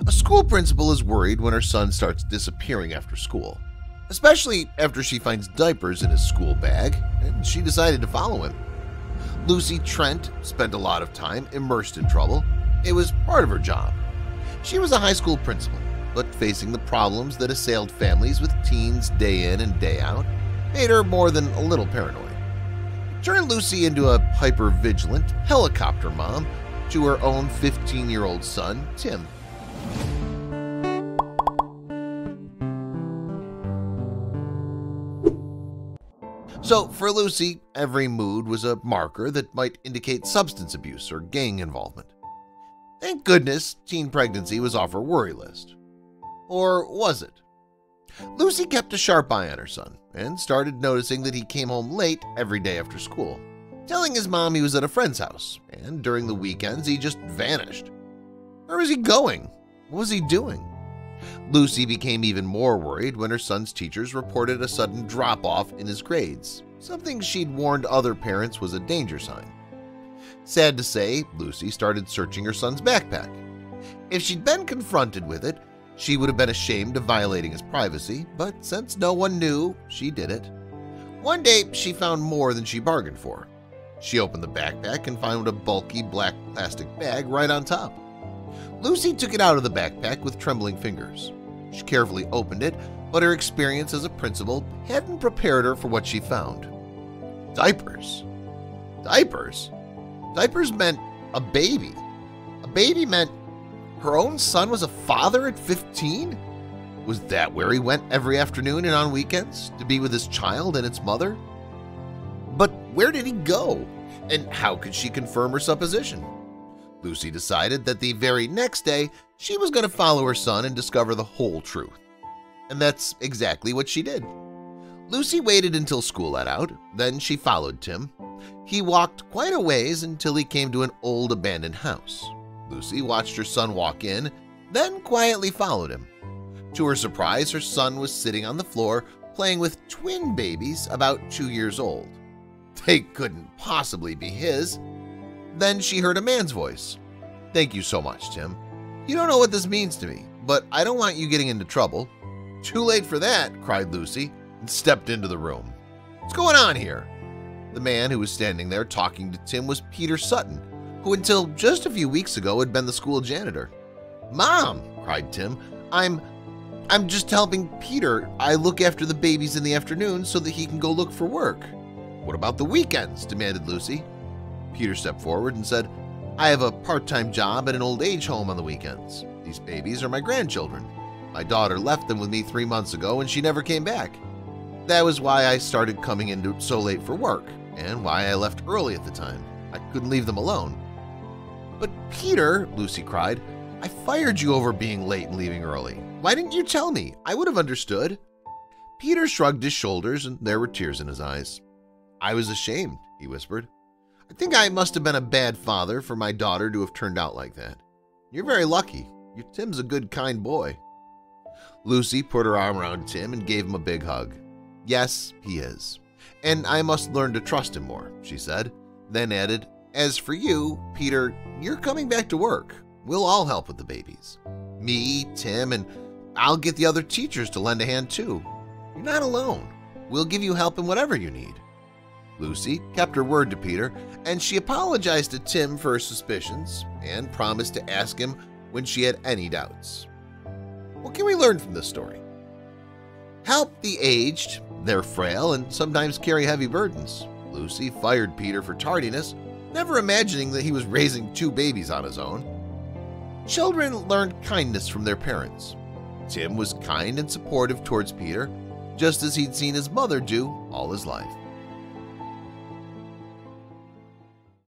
A school principal is worried when her son starts disappearing after school, especially after she finds diapers in his school bag, and she decided to follow him. Lucy Trent spent a lot of time immersed in trouble. It was part of her job. She was a high school principal, but facing the problems that assailed families with teens day in and day out made her more than a little paranoid. It turned Lucy into a hyper-vigilant helicopter mom to her own 15-year-old son, Tim. So for Lucy, every mood was a marker that might indicate substance abuse or gang involvement. Thank goodness teen pregnancy was off her worry list. Or was it? Lucy kept a sharp eye on her son and started noticing that he came home late every day after school, telling his mom he was at a friend's house, and during the weekends he just vanished. Where was he going? What was he doing? Lucy became even more worried when her son's teachers reported a sudden drop-off in his grades, something she'd warned other parents was a danger sign. Sad to say, Lucy started searching her son's backpack. If she'd been confronted with it, she would have been ashamed of violating his privacy, but since no one knew, she did it. One day, she found more than she bargained for. She opened the backpack and found a bulky black plastic bag right on top. Lucy took it out of the backpack with trembling fingers. She carefully opened it, but her experience as a principal hadn't prepared her for what she found. Diapers. Diapers? Diapers meant a baby. A baby meant her own son was a father at 15? Was that where he went every afternoon and on weekends, to be with his child and its mother? But where did he go? And how could she confirm her supposition? Lucy decided that the very next day she was going to follow her son and discover the whole truth. And that's exactly what she did. Lucy waited until school let out, then she followed Tim. He walked quite a ways until he came to an old abandoned house. Lucy watched her son walk in, then quietly followed him. To her surprise, her son was sitting on the floor playing with twin babies about 2 years old. They couldn't possibly be his. Then she heard a man's voice. "Thank you so much, Tim. You don't know what this means to me, but I don't want you getting into trouble." "Too late for that," cried Lucy, and stepped into the room. "What's going on here?" The man who was standing there talking to Tim was Peter Sutton, who until just a few weeks ago had been the school janitor. "Mom," cried Tim, I'm just helping Peter. I look after the babies in the afternoon so that he can go look for work." "What about the weekends?" demanded Lucy. Peter stepped forward and said, "I have a part-time job at an old age home on the weekends. These babies are my grandchildren. My daughter left them with me 3 months ago and she never came back. That was why I started coming in so late for work and why I left early at the time. I couldn't leave them alone." "But Peter," Lucy cried, "I fired you over being late and leaving early. Why didn't you tell me? I would have understood." Peter shrugged his shoulders and there were tears in his eyes. "I was ashamed," he whispered. "I think I must have been a bad father for my daughter to have turned out like that. You're very lucky. Your Tim's a good, kind boy." Lucy put her arm around Tim and gave him a big hug. "Yes, he is. And I must learn to trust him more," she said, then added, "As for you, Peter, you're coming back to work. We'll all help with the babies. Me, Tim, and I'll get the other teachers to lend a hand too. You're not alone. We'll give you help in whatever you need." Lucy kept her word to Peter, and she apologized to Tim for her suspicions and promised to ask him when she had any doubts. What can we learn from this story? Help the aged. They're frail and sometimes carry heavy burdens. Lucy fired Peter for tardiness, never imagining that he was raising 2 babies on his own. Children learn kindness from their parents. Tim was kind and supportive towards Peter, just as he'd seen his mother do all his life.